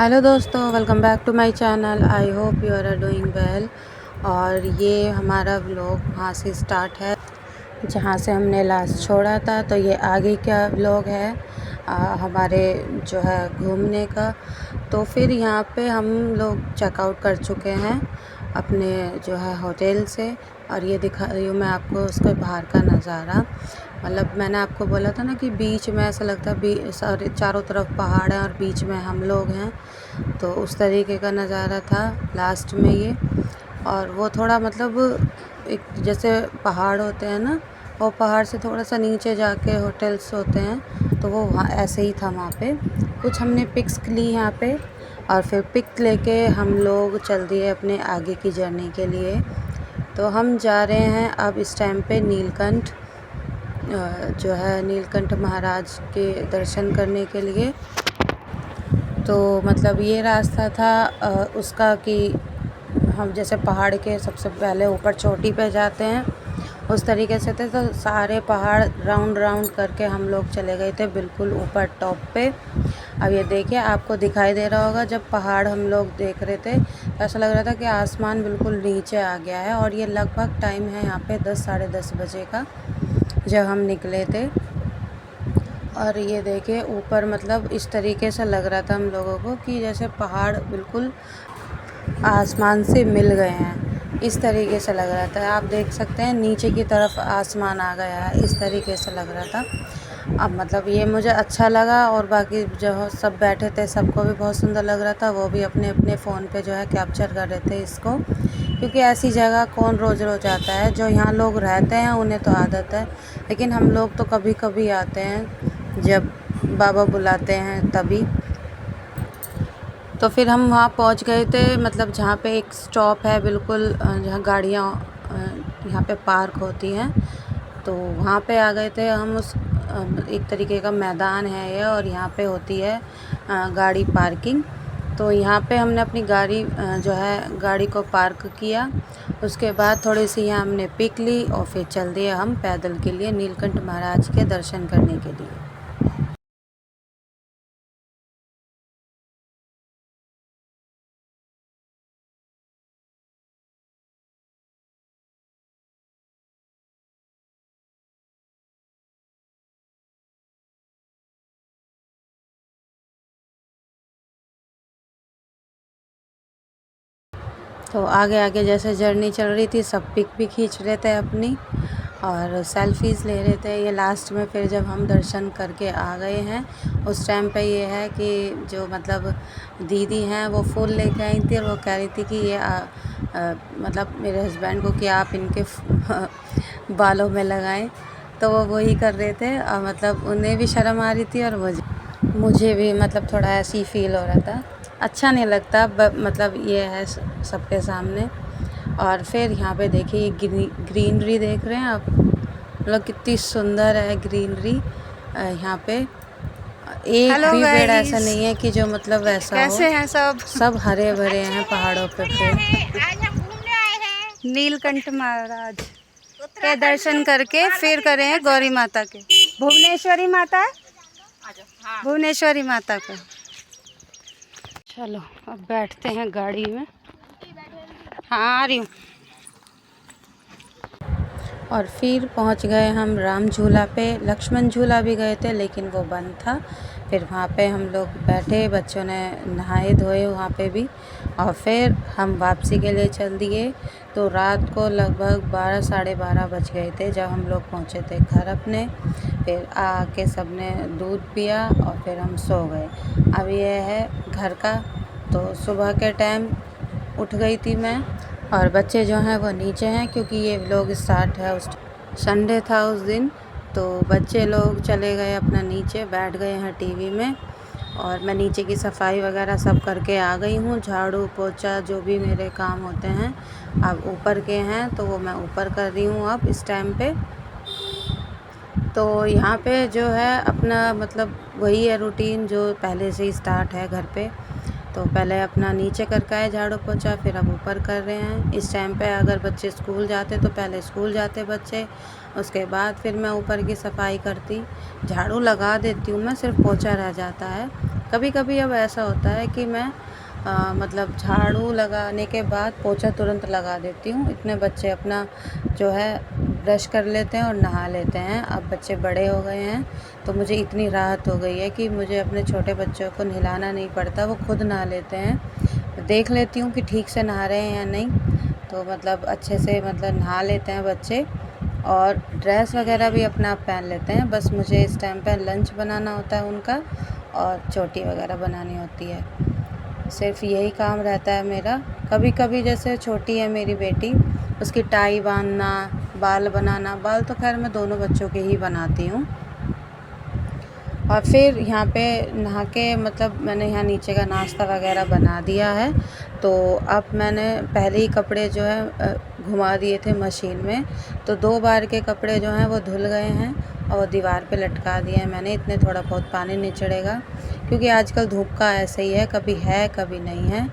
Hello दोस्तों, welcome back to my channel. I hope you are doing well. और ये हमारा व्लॉग वहाँ से स्टार्ट है जहाँ से हमने लास्ट छोड़ा था। तो ये आगे का व्लॉग है हमारे जो है घूमने का। तो फिर यहाँ पे हम लोग चेकआउट कर चुके हैं अपने जो है होटल से। और ये दिखा रही हूँ मैं आपको उसके बाहर का नज़ारा। मतलब मैंने आपको बोला था ना कि बीच में ऐसा लगता है सारे चारों तरफ पहाड़ हैं और बीच में हम लोग हैं। तो उस तरीके का नज़ारा था लास्ट में ये। और वो थोड़ा मतलब एक जैसे पहाड़ होते हैं ना, वो पहाड़ से थोड़ा सा नीचे जाके होटल्स होते हैं, तो वो वहाँ ऐसे ही था। वहाँ पे कुछ हमने पिक्स ली यहाँ पे, और फिर पिक लेके हम लोग चल दिए अपने आगे की जर्नी के लिए। तो हम जा रहे हैं अब इस टाइम पे नीलकंठ, जो है नीलकंठ महाराज के दर्शन करने के लिए। तो मतलब ये रास्ता था उसका कि हम जैसे पहाड़ के सबसे पहले ऊपर चोटी पे जाते हैं उस तरीके से थे। तो सारे पहाड़ राउंड राउंड करके हम लोग चले गए थे बिल्कुल ऊपर टॉप पे। अब ये देखिए, आपको दिखाई दे रहा होगा, जब पहाड़ हम लोग देख रहे थे तो ऐसा लग रहा था कि आसमान बिल्कुल नीचे आ गया है। और ये लगभग टाइम है यहाँ पे 10 साढ़े 10 बजे का जब हम निकले थे। और ये देखिए ऊपर मतलब इस तरीके से लग रहा था हम लोगों को कि जैसे पहाड़ बिल्कुल आसमान से मिल गए हैं, इस तरीके से लग रहा था। आप देख सकते हैं नीचे की तरफ आसमान आ गया है, इस तरीके से लग रहा था। अब मतलब ये मुझे अच्छा लगा, और बाकी जो सब बैठे थे सबको भी बहुत सुंदर लग रहा था। वो भी अपने अपने फ़ोन पे जो है कैप्चर कर रहे थे इसको, क्योंकि ऐसी जगह कौन रोज़ रोज़ आता है। जो यहाँ लोग रहते हैं उन्हें तो आदत है, लेकिन हम लोग तो कभी कभी आते हैं जब बाबा बुलाते हैं तभी। तो फिर हम वहाँ पहुँच गए थे, मतलब जहाँ पे एक स्टॉप है बिल्कुल, जहाँ गाड़ियाँ यहाँ पे पार्क होती हैं। तो वहाँ पे आ गए थे हम। उस एक तरीके का मैदान है ये, और यहाँ पे होती है गाड़ी पार्किंग। तो यहाँ पे हमने अपनी गाड़ी जो है गाड़ी को पार्क किया। उसके बाद थोड़ी सी यहाँ हमने पिक ली और फिर चल दिए हम पैदल के लिए नीलकंठ महाराज के दर्शन करने के लिए। तो आगे आगे जैसे जर्नी चल रही थी, सब पिक भी खींच रहे थे अपनी और सेल्फ़ीज़ ले रहे थे। ये लास्ट में फिर जब हम दर्शन करके आ गए हैं, उस टाइम पे ये है कि जो मतलब दीदी हैं वो फूल लेके आई थी, और वो कह रही थी कि ये मतलब मेरे हस्बैंड को कि आप इनके बालों में लगाएं। तो वो वही कर रहे थे, और मतलब उन्हें भी शर्म आ रही थी और मुझे भी मतलब थोड़ा ऐसे ही फील हो रहा था। अच्छा नहीं लगता मतलब ये है सबके सामने। और फिर यहाँ पे देखिए ग्रीनरी देख रहे हैं आप, मतलब कितनी सुंदर है ग्रीनरी यहाँ पे। एक हेलो भी पेड़ ऐसा गाइस, नहीं है कि जो मतलब वैसा हो। कैसे हैं सब। सब हरे भरे हैं पहाड़ों पे पेड़। आज हम घूमने आए हैं नीलकंठ महाराज के दर्शन करके फिर करें हैं गौरी माता के, भुवनेश्वरी माता, भुवनेश्वरी माता के। चलो अब बैठते हैं गाड़ी में। हाँ आ रही हूँ। और फिर पहुंच गए हम राम झूला पे। लक्ष्मण झूला भी गए थे लेकिन वो बंद था। फिर वहाँ पे हम लोग बैठे, बच्चों ने नहाए धोए वहाँ पे भी, और फिर हम वापसी के लिए चल दिए। तो रात को लगभग 12 साढ़े 12 बज गए थे जब हम लोग पहुँचे थे घर अपने। फिर आके सब ने दूध पिया और फिर हम सो गए। अब ये है घर का। तो सुबह के टाइम उठ गई थी मैं, और बच्चे जो हैं वो नीचे हैं, क्योंकि ये व्लॉग स्टार्ट है उस संडे था उस दिन। तो बच्चे लोग चले गए अपना नीचे, बैठ गए हैं टीवी में, और मैं नीचे की सफाई वगैरह सब करके आ गई हूँ। झाड़ू पोछा जो भी मेरे काम होते हैं अब ऊपर के हैं, तो वो मैं ऊपर कर रही हूँ अब इस टाइम पे। तो यहाँ पे जो है अपना मतलब वही है रूटीन जो पहले से ही स्टार्ट है घर पे। तो पहले अपना नीचे करके आए झाड़ू पोछा, फिर अब ऊपर कर रहे हैं। इस टाइम पे अगर बच्चे स्कूल जाते तो पहले स्कूल जाते बच्चे, उसके बाद फिर मैं ऊपर की सफाई करती। झाड़ू लगा देती हूँ मैं, सिर्फ पोछा रह जाता है। कभी कभी अब ऐसा होता है कि मैं मतलब झाड़ू लगाने के बाद पोछा तुरंत लगा देती हूँ। इतने बच्चे अपना जो है ब्रश कर लेते हैं और नहा लेते हैं। अब बच्चे बड़े हो गए हैं तो मुझे इतनी राहत हो गई है कि मुझे अपने छोटे बच्चों को नहलाना नहीं पड़ता, वो खुद नहा लेते हैं। देख लेती हूँ कि ठीक से नहा रहे हैं या नहीं, तो मतलब अच्छे से मतलब नहा लेते हैं बच्चे, और ड्रेस वगैरह भी अपना आप पहन लेते हैं। बस मुझे इस टाइम पे लंच बनाना होता है उनका, और चोटी वगैरह बनानी होती है। सिर्फ यही काम रहता है मेरा। कभी कभी जैसे छोटी है मेरी बेटी, उसकी टाई बांधना, बाल बनाना, बाल तो खैर मैं दोनों बच्चों के ही बनाती हूँ। और फिर यहाँ पे नहा के मतलब मैंने यहाँ नीचे का नाश्ता वगैरह बना दिया है। तो अब मैंने पहले ही कपड़े जो है घुमा दिए थे मशीन में, तो 2 बार के कपड़े जो हैं वो धुल गए हैं और वो दीवार पे लटका दिए हैं मैंने। इतने थोड़ा बहुत पानी निचड़ेगा, क्योंकि आजकल धूप का ऐसे ही है कभी नहीं है।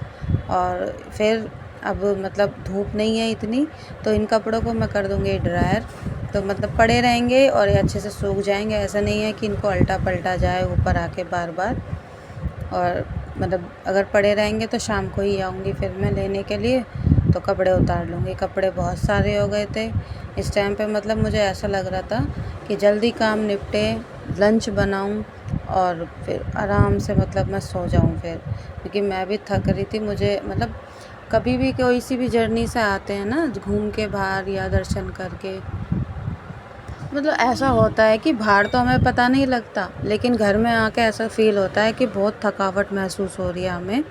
और फिर अब मतलब धूप नहीं है इतनी, तो इन कपड़ों को मैं कर दूँगी ड्रायर, तो मतलब पड़े रहेंगे और ये अच्छे से सूख जाएंगे। ऐसा नहीं है कि इनको अल्टा पलटा जाए ऊपर आके बार बार। और मतलब अगर पड़े रहेंगे तो शाम को ही आऊँगी फिर मैं लेने के लिए, तो कपड़े उतार लूँगी। कपड़े बहुत सारे हो गए थे इस टाइम पे, मतलब मुझे ऐसा लग रहा था कि जल्दी काम निपटे, लंच बनाऊँ और फिर आराम से मतलब मैं सो जाऊँ फिर, क्योंकि मैं भी थक रही थी। मुझे मतलब कभी भी कोई सी भी जर्नी से आते हैं ना घूम के बाहर या दर्शन करके, मतलब ऐसा होता है कि बाहर तो हमें पता नहीं लगता, लेकिन घर में आके ऐसा फ़ील होता है कि बहुत थकावट महसूस हो रही है हमें।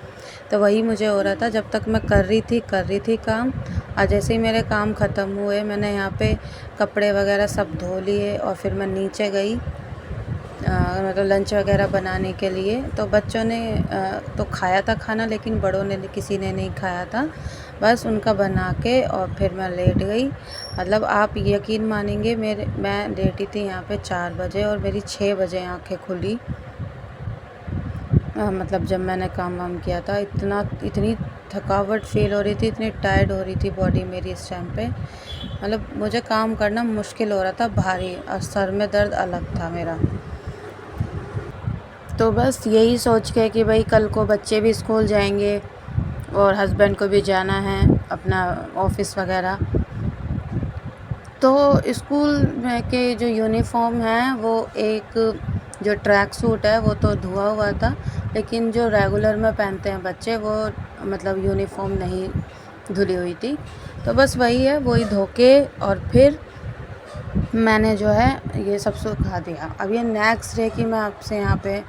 तो वही मुझे हो रहा था जब तक मैं कर रही थी काम। और जैसे ही मेरे काम ख़त्म हुए, मैंने यहाँ पे कपड़े वगैरह सब धो लिए और फिर मैं नीचे गई मतलब लंच वगैरह बनाने के लिए। तो बच्चों ने तो खाया था खाना, लेकिन बड़ों ने किसी ने नहीं खाया था। बस उनका बना के और फिर मैं लेट गई। मतलब आप यकीन मानेंगे, मैं लेटी थी यहाँ पे 4 बजे और मेरी 6 बजे आँखें खुली। मतलब जब मैंने काम वाम किया था, इतनी थकावट फ़ील हो रही थी, इतनी टायर्ड हो रही थी बॉडी मेरी इस टाइम पे। मतलब मुझे काम करना मुश्किल हो रहा था, भारी, और सर में दर्द अलग था मेरा। तो बस यही सोच के कि भाई कल को बच्चे भी स्कूल जाएंगे और हस्बैंड को भी जाना है अपना ऑफिस वगैरह, तो स्कूल में के जो यूनिफॉर्म है वो एक जो ट्रैक सूट है वो तो धुआ हुआ था, लेकिन जो रेगुलर में पहनते हैं बच्चे वो मतलब यूनिफॉर्म नहीं धुली हुई थी। तो बस वही है, वही धो के और फिर मैंने जो है ये सब सुखा दिया। अब ये नेक्स्ट डे की मैं आपसे यहाँ पे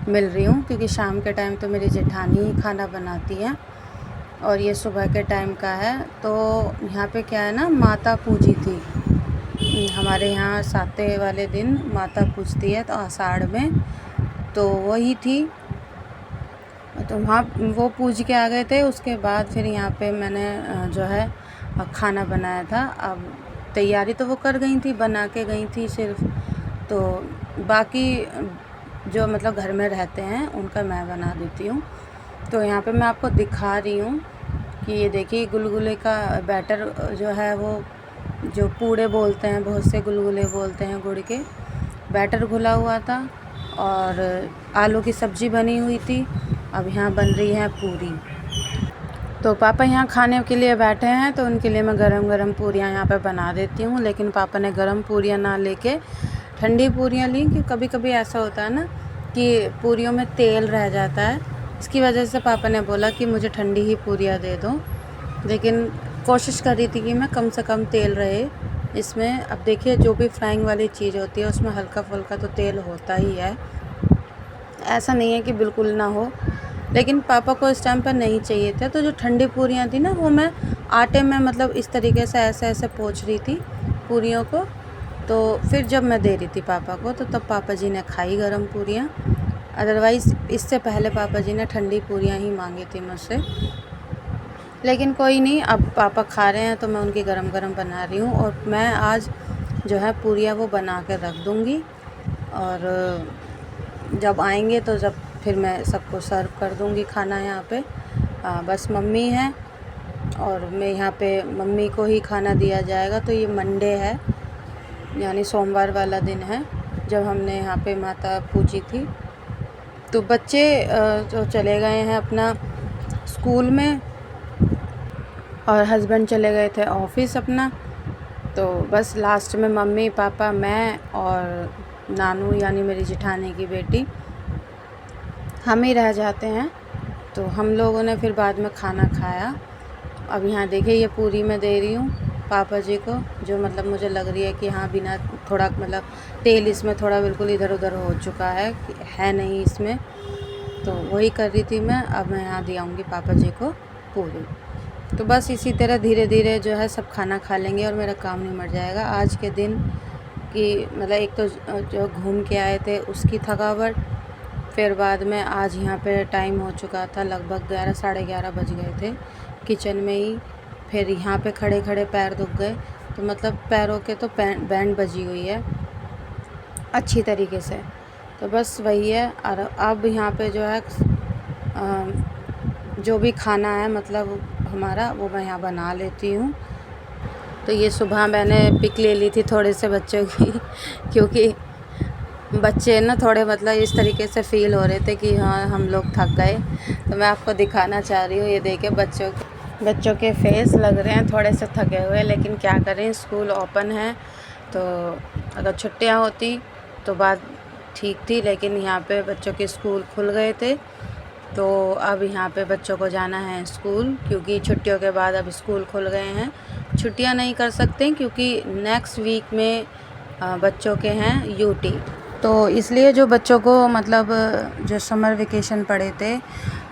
मिल रही हूँ, क्योंकि शाम के टाइम तो मेरी जेठानी ही खाना बनाती है और ये सुबह के टाइम का है। तो यहाँ पे क्या है ना, माता पूजी थी हमारे यहाँ, साते वाले दिन माता पूजती है तो आषाढ़ में, तो वही थी। तो वहाँ वो पूज के आ गए थे। उसके बाद फिर यहाँ पे मैंने जो है खाना बनाया था। अब तैयारी तो वो कर गई थी, बना के गई थी सिर्फ, तो बाकी जो मतलब घर में रहते हैं उनका मैं बना देती हूँ। तो यहाँ पे मैं आपको दिखा रही हूँ कि ये देखिए गुलगुले का बैटर जो है, वो जो पूड़े बोलते हैं, बहुत से गुलगुले बोलते हैं, गुड़ के बैटर घुला हुआ था और आलू की सब्ज़ी बनी हुई थी। अब यहाँ बन रही है पूरी। तो पापा यहाँ खाने के लिए बैठे हैं, तो उनके लिए मैं गरम गरम पूरियाँ यहाँ पे बना देती हूँ। लेकिन पापा ने गरम पूरियाँ ना लेके ठंडी पूरियाँ ली, कि कभी कभी ऐसा होता है ना कि पूरियों में तेल रह जाता है। इसकी वजह से पापा ने बोला कि मुझे ठंडी ही पूरियाँ दे दो, लेकिन कोशिश कर रही थी कि मैं कम से कम तेल रहे इसमें। अब देखिए, जो भी फ्राइंग वाली चीज़ होती है उसमें हल्का फुल्का तो तेल होता ही है, ऐसा नहीं है कि बिल्कुल ना हो। लेकिन पापा को इस टाइम पर नहीं चाहिए था, तो जो ठंडी पूरियाँ थी ना, वो मैं आटे में मतलब इस तरीके से ऐसे ऐसे पोंछ रही थी पूरियों को। तो फिर जब मैं दे रही थी पापा को, तो तब पापा जी ने खाई गरम पूरियाँ। अदरवाइज़ इससे पहले पापा जी ने ठंडी पूरियाँ ही मांगी थी मुझसे। लेकिन कोई नहीं, अब पापा खा रहे हैं तो मैं उनकी गरम गरम बना रही हूँ। और मैं आज जो है पूरियाँ वो बना के रख दूँगी, और जब आएंगे तो जब फिर मैं सबको सर्व कर दूँगी खाना यहाँ पे। बस मम्मी है और मैं यहाँ पे मम्मी को ही खाना दिया जाएगा। तो ये मंडे है, यानी सोमवार वाला दिन है जब हमने यहाँ पे माता पूजी थी। तो बच्चे तो चले गए हैं अपना स्कूल में और हस्बैंड चले गए थे ऑफिस अपना। तो बस लास्ट में मम्मी पापा मैं और नानू यानी मेरी जेठानी की बेटी हम ही रह जाते हैं। तो हम लोगों ने फिर बाद में खाना खाया। अब यहाँ देखिए ये पूरी मैं दे रही हूँ पापा जी को, जो मतलब मुझे लग रही है कि हाँ बिना थोड़ा मतलब तेल इसमें थोड़ा बिल्कुल इधर उधर हो चुका है नहीं इसमें, तो वही कर रही थी मैं। अब मैं यहाँ दे आऊँगी पापा जी को पूरी। तो बस इसी तरह धीरे धीरे जो है सब खाना खा लेंगे और मेरा काम निमट जाएगा आज के दिन की। मतलब एक तो जो घूम के आए थे उसकी थकावट, फिर बाद में आज यहाँ पे टाइम हो चुका था लगभग 11 साढ़े 11 बज गए थे किचन में ही। फिर यहाँ पे खड़े खड़े पैर दुख गए, तो मतलब पैरों के तो बैंड बजी हुई है अच्छी तरीके से। तो बस वही है। और अब यहाँ पे जो है जो भी खाना है मतलब हमारा वो मैं यहाँ बना लेती हूँ। तो ये सुबह मैंने पिक ले ली थी थोड़े से बच्चों की क्योंकि बच्चे ना थोड़े मतलब इस तरीके से फ़ील हो रहे थे कि हाँ हम लोग थक गए। तो मैं आपको दिखाना चाह रही हूँ। ये देखे बच्चों के फेस लग रहे हैं थोड़े से थके हुए, लेकिन क्या करें स्कूल ओपन है। तो अगर छुट्टियाँ होती तो बात ठीक थी, लेकिन यहाँ पे बच्चों के स्कूल खुल गए थे। तो अब यहाँ पे बच्चों को जाना है स्कूल, क्योंकि छुट्टियों के बाद अब स्कूल खुल गए हैं। छुट्टियाँ नहीं कर सकते क्योंकि नेक्स्ट वीक में बच्चों के हैं यूटी। तो इसलिए जो बच्चों को मतलब जो समर वेकेशन पड़े थे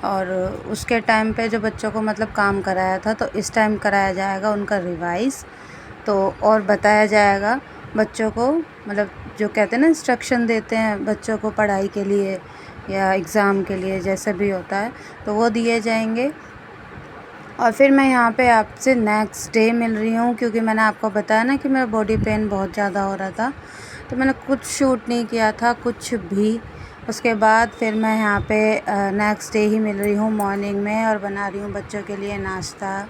और उसके टाइम पे जो बच्चों को मतलब काम कराया था, तो इस टाइम कराया जाएगा उनका रिवाइज़। तो और बताया जाएगा बच्चों को, मतलब जो कहते हैं ना इंस्ट्रक्शन देते हैं बच्चों को पढ़ाई के लिए या एग्ज़ाम के लिए, जैसे भी होता है तो वो दिए जाएंगे। और फिर मैं यहाँ पे आपसे नेक्स्ट डे मिल रही हूँ, क्योंकि मैंने आपको बताया ना कि मेरा बॉडी पेन बहुत ज़्यादा हो रहा था, तो मैंने कुछ शूट नहीं किया था कुछ भी। उसके बाद फिर मैं यहाँ पे नेक्स्ट डे ही मिल रही हूँ मॉर्निंग में और बना रही हूँ बच्चों के लिए नाश्ता।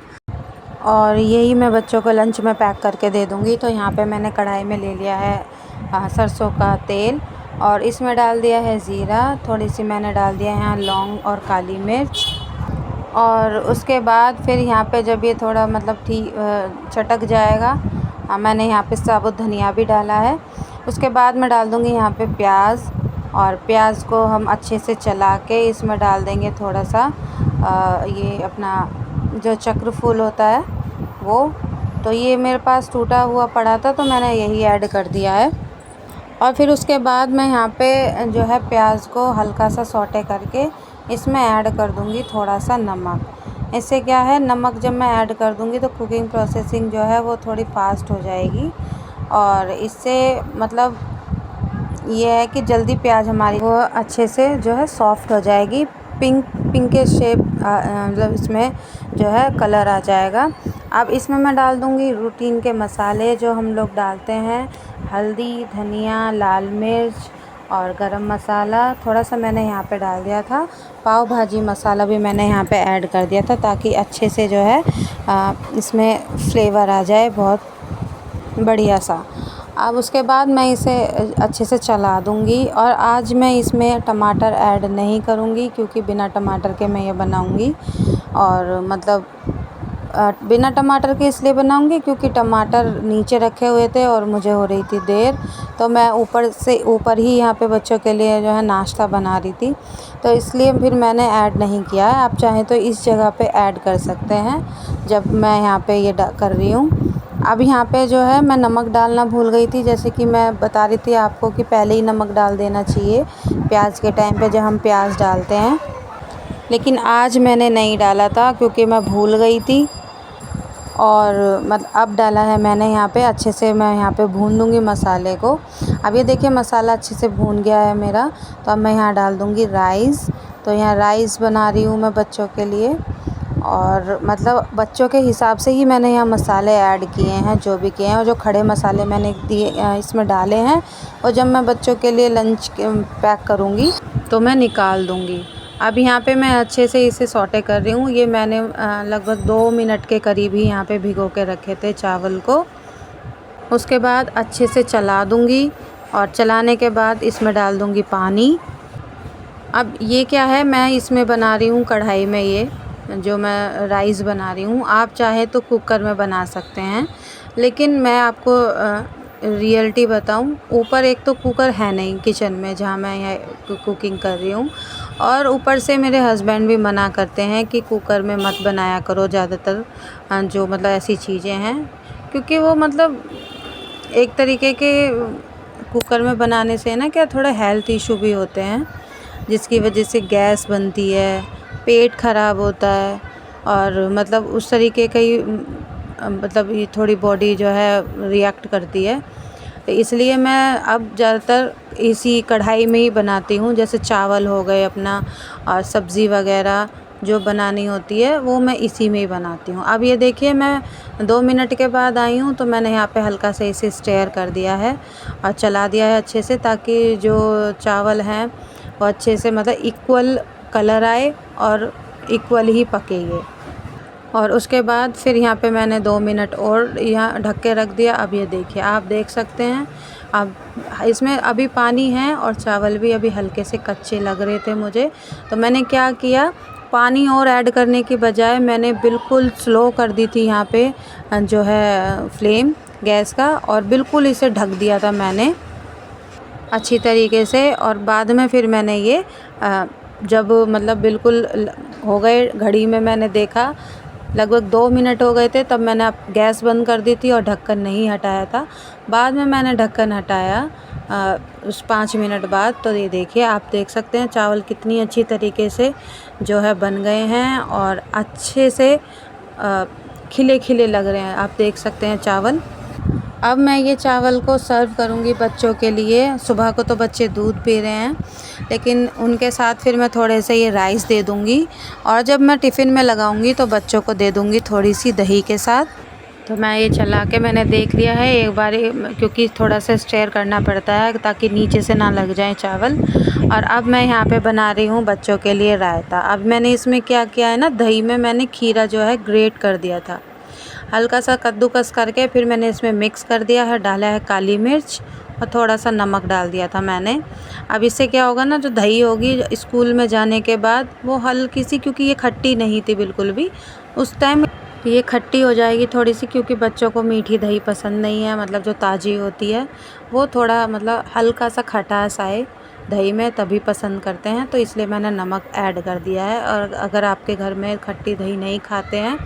और यही मैं बच्चों को लंच में पैक करके दे दूँगी। तो यहाँ पे मैंने कढ़ाई में ले लिया है सरसों का तेल और इसमें डाल दिया है ज़ीरा, थोड़ी सी मैंने डाल दिया है यहाँ लौंग और काली मिर्च। और उसके बाद फिर यहाँ पे जब ये थोड़ा मतलब ठीक चटक जाएगा, मैंने यहाँ पे साबुत धनिया भी डाला है। उसके बाद मैं डाल दूँगी यहाँ पे प्याज, और प्याज को हम अच्छे से चला के इसमें डाल देंगे थोड़ा सा ये अपना जो चक्र फूल होता है वो। तो ये मेरे पास टूटा हुआ पड़ा था तो मैंने यही ऐड कर दिया है। और फिर उसके बाद मैं यहाँ पे जो है प्याज को हल्का सा सौटे करके इसमें ऐड कर दूँगी थोड़ा सा नमक। इससे क्या है, नमक जब मैं ऐड कर दूँगी तो कुकिंग प्रोसेसिंग जो है वो थोड़ी फास्ट हो जाएगी, और इससे मतलब ये है कि जल्दी प्याज हमारी वो अच्छे से जो है सॉफ्ट हो जाएगी, पिंक शेप मतलब इसमें जो है कलर आ जाएगा। अब इसमें मैं डाल दूँगी रूटीन के मसाले जो हम लोग डालते हैं, हल्दी, धनिया, लाल मिर्च और गरम मसाला थोड़ा सा मैंने यहाँ पे डाल दिया था। पाव भाजी मसाला भी मैंने यहाँ पे ऐड कर दिया था ताकि अच्छे से जो है इसमें फ्लेवर आ जाए बहुत बढ़िया सा। अब उसके बाद मैं इसे अच्छे से चला दूँगी, और आज मैं इसमें टमाटर ऐड नहीं करूँगी क्योंकि बिना टमाटर के मैं ये बनाऊँगी। और मतलब बिना टमाटर के इसलिए बनाऊँगी क्योंकि टमाटर नीचे रखे हुए थे और मुझे हो रही थी देर, तो मैं ऊपर ही यहाँ पे बच्चों के लिए जो है नाश्ता बना रही थी, तो इसलिए फिर मैंने ऐड नहीं किया है। आप चाहें तो इस जगह पे ऐड कर सकते हैं जब मैं यहाँ पे ये कर रही हूँ। अब यहाँ पे जो है मैं नमक डालना भूल गई थी, जैसे कि मैं बता रही थी आपको कि पहले ही नमक डाल देना चाहिए प्याज के टाइम पे जब हम प्याज डालते हैं, लेकिन आज मैंने नहीं डाला था क्योंकि मैं भूल गई थी। और अब डाला है मैंने यहाँ पे, अच्छे से मैं यहाँ पे भून दूँगी मसाले को। अब ये देखिए मसाला अच्छे से भून गया है मेरा, तो अब मैं यहाँ डाल दूँगी राइस। तो यहाँ राइस बना रही हूँ मैं बच्चों के लिए, और मतलब बच्चों के हिसाब से ही मैंने यहाँ मसाले ऐड किए हैं जो भी किए हैं, और जो खड़े मसाले मैंने दिए इसमें डाले हैं। और जब मैं बच्चों के लिए लंच पैक करूँगी तो मैं निकाल दूँगी। अब यहाँ पे मैं अच्छे से इसे सौटे कर रही हूँ। ये मैंने लगभग 2 मिनट के करीब ही यहाँ पे भिगो के रखे थे चावल को। उसके बाद अच्छे से चला दूँगी और चलाने के बाद इसमें डाल दूँगी पानी। अब ये क्या है, मैं इसमें बना रही हूँ कढ़ाई में, ये जो मैं राइस बना रही हूँ। आप चाहे तो कुकर में बना सकते हैं, लेकिन मैं आपको रियलिटी बताऊँ, ऊपर एक तो कुकर है नहीं किचन में जहाँ मैं यह कुकिंग कर रही हूँ, और ऊपर से मेरे हस्बैंड भी मना करते हैं कि कुकर में मत बनाया करो ज़्यादातर जो मतलब ऐसी चीज़ें हैं, क्योंकि वो मतलब एक तरीके के कुकर में बनाने से ना क्या थोड़ा हेल्थ इशू भी होते हैं, जिसकी वजह से गैस बनती है, पेट ख़राब होता है, और मतलब उस तरीके का ही मतलब ये थोड़ी बॉडी जो है रिएक्ट करती है। तो इसलिए मैं अब ज़्यादातर इसी कढ़ाई में ही बनाती हूँ। जैसे चावल हो गए अपना, और सब्ज़ी वगैरह जो बनानी होती है वो मैं इसी में ही बनाती हूँ। अब ये देखिए, मैं 2 मिनट के बाद आई हूँ, तो मैंने यहाँ पे हल्का से इसे स्टेयर कर दिया है और चला दिया है अच्छे से, ताकि जो चावल हैं वो अच्छे से मतलब इक्वल कलर आए और इक्वल ही पकेंगे। और उसके बाद फिर यहाँ पे मैंने 2 मिनट और यहाँ ढक के रख दिया। अब ये देखिए, आप देख सकते हैं, अब इसमें अभी पानी है और चावल भी अभी हल्के से कच्चे लग रहे थे मुझे। तो मैंने क्या किया, पानी और ऐड करने की बजाय मैंने बिल्कुल स्लो कर दी थी यहाँ पे जो है फ्लेम गैस का, और बिल्कुल इसे ढक दिया था मैंने अच्छी तरीके से। और बाद में फिर मैंने ये जब मतलब बिल्कुल हो गए, घड़ी में मैंने देखा लगभग 2 मिनट हो गए थे, तब मैंने अब गैस बंद कर दी थी और ढक्कन नहीं हटाया था। बाद में मैंने ढक्कन हटाया उस 5 मिनट बाद। तो ये देखिए, आप देख सकते हैं चावल कितनी अच्छी तरीके से जो है बन गए हैं और अच्छे से खिले खिले लग रहे हैं, आप देख सकते हैं चावल। अब मैं ये चावल को सर्व करूँगी बच्चों के लिए। सुबह को तो बच्चे दूध पी रहे हैं, लेकिन उनके साथ फिर मैं थोड़े से ये राइस दे दूँगी, और जब मैं टिफ़िन में लगाऊँगी तो बच्चों को दे दूँगी थोड़ी सी दही के साथ। तो मैं ये चला के मैंने देख लिया है एक बार, क्योंकि थोड़ा सा स्टेयर करना पड़ता है ताकि नीचे से ना लग जाए चावल। और अब मैं यहाँ पे बना रही हूँ बच्चों के लिए रायता। अब मैंने इसमें क्या किया है ना, दही में मैंने खीरा जो है ग्रेट कर दिया था, हल्का सा कद्दूकस करके फिर मैंने इसमें मिक्स कर दिया है, डाला है काली मिर्च और थोड़ा सा नमक डाल दिया था मैंने। अब इससे क्या होगा ना, जो दही होगी स्कूल में जाने के बाद वो हल्की सी, क्योंकि ये खट्टी नहीं थी बिल्कुल भी उस टाइम, ये खट्टी हो जाएगी थोड़ी सी, क्योंकि बच्चों को मीठी दही पसंद नहीं है, मतलब जो ताज़ी होती है वो थोड़ा मतलब हल्का सा खटास आए दही में तभी पसंद करते हैं, तो इसलिए मैंने नमक ऐड कर दिया है। और अगर आपके घर में खट्टी दही नहीं खाते हैं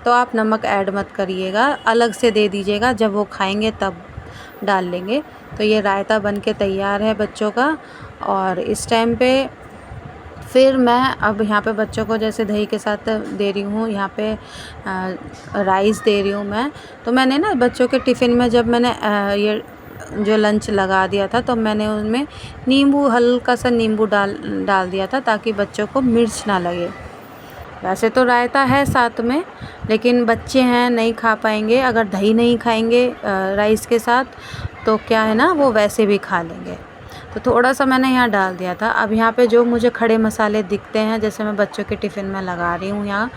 तो आप नमक ऐड मत करिएगा, अलग से दे दीजिएगा, जब वो खाएंगे तब डाल लेंगे। तो ये रायता बन के तैयार है बच्चों का। और इस टाइम पे फिर मैं अब यहाँ पे बच्चों को जैसे दही के साथ दे रही हूँ, यहाँ पे राइस दे रही हूँ मैं। तो मैंने ना बच्चों के टिफ़िन में जब मैंने ये जो लंच लगा दिया था, तो मैंने उसमें नींबू, हल्का सा नींबू डाल दिया था, ताकि बच्चों को मिर्च ना लगे। वैसे तो रायता है साथ में, लेकिन बच्चे हैं नहीं खा पाएंगे, अगर दही नहीं खाएंगे राइस के साथ तो क्या है ना, वो वैसे भी खा लेंगे। तो थोड़ा सा मैंने यहाँ डाल दिया था। अब यहाँ पे जो मुझे खड़े मसाले दिखते हैं, जैसे मैं बच्चों के टिफ़िन में लगा रही हूँ यहाँ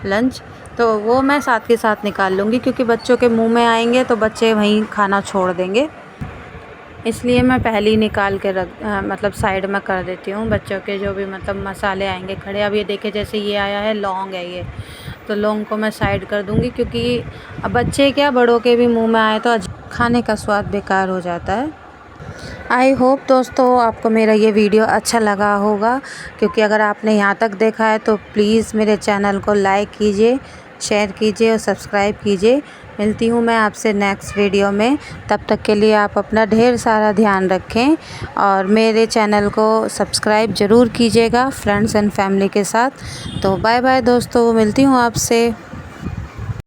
लंच, तो वो मैं साथ के साथ निकाल लूँगी, क्योंकि बच्चों के मुंह में आएंगे तो बच्चे वहीं खाना छोड़ देंगे, इसलिए मैं पहले ही निकाल के मतलब साइड में कर देती हूँ बच्चों के जो भी मतलब मसाले आएंगे खड़े। अब ये देखिए, जैसे ये आया है लौंग है ये, तो लौंग को मैं साइड कर दूँगी, क्योंकि अब बच्चे क्या बड़ों के भी मुंह में आए तो खाने का स्वाद बेकार हो जाता है। आई होप दोस्तों आपको मेरा ये वीडियो अच्छा लगा होगा, क्योंकि अगर आपने यहाँ तक देखा है तो प्लीज़ मेरे चैनल को लाइक कीजिए, शेयर कीजिए और सब्सक्राइब कीजिए। मिलती हूँ मैं आपसे नेक्स्ट वीडियो में, तब तक के लिए आप अपना ढेर सारा ध्यान रखें और मेरे चैनल को सब्सक्राइब ज़रूर कीजिएगा फ्रेंड्स एंड फैमिली के साथ। तो बाय बाय दोस्तों, मिलती हूँ आपसे।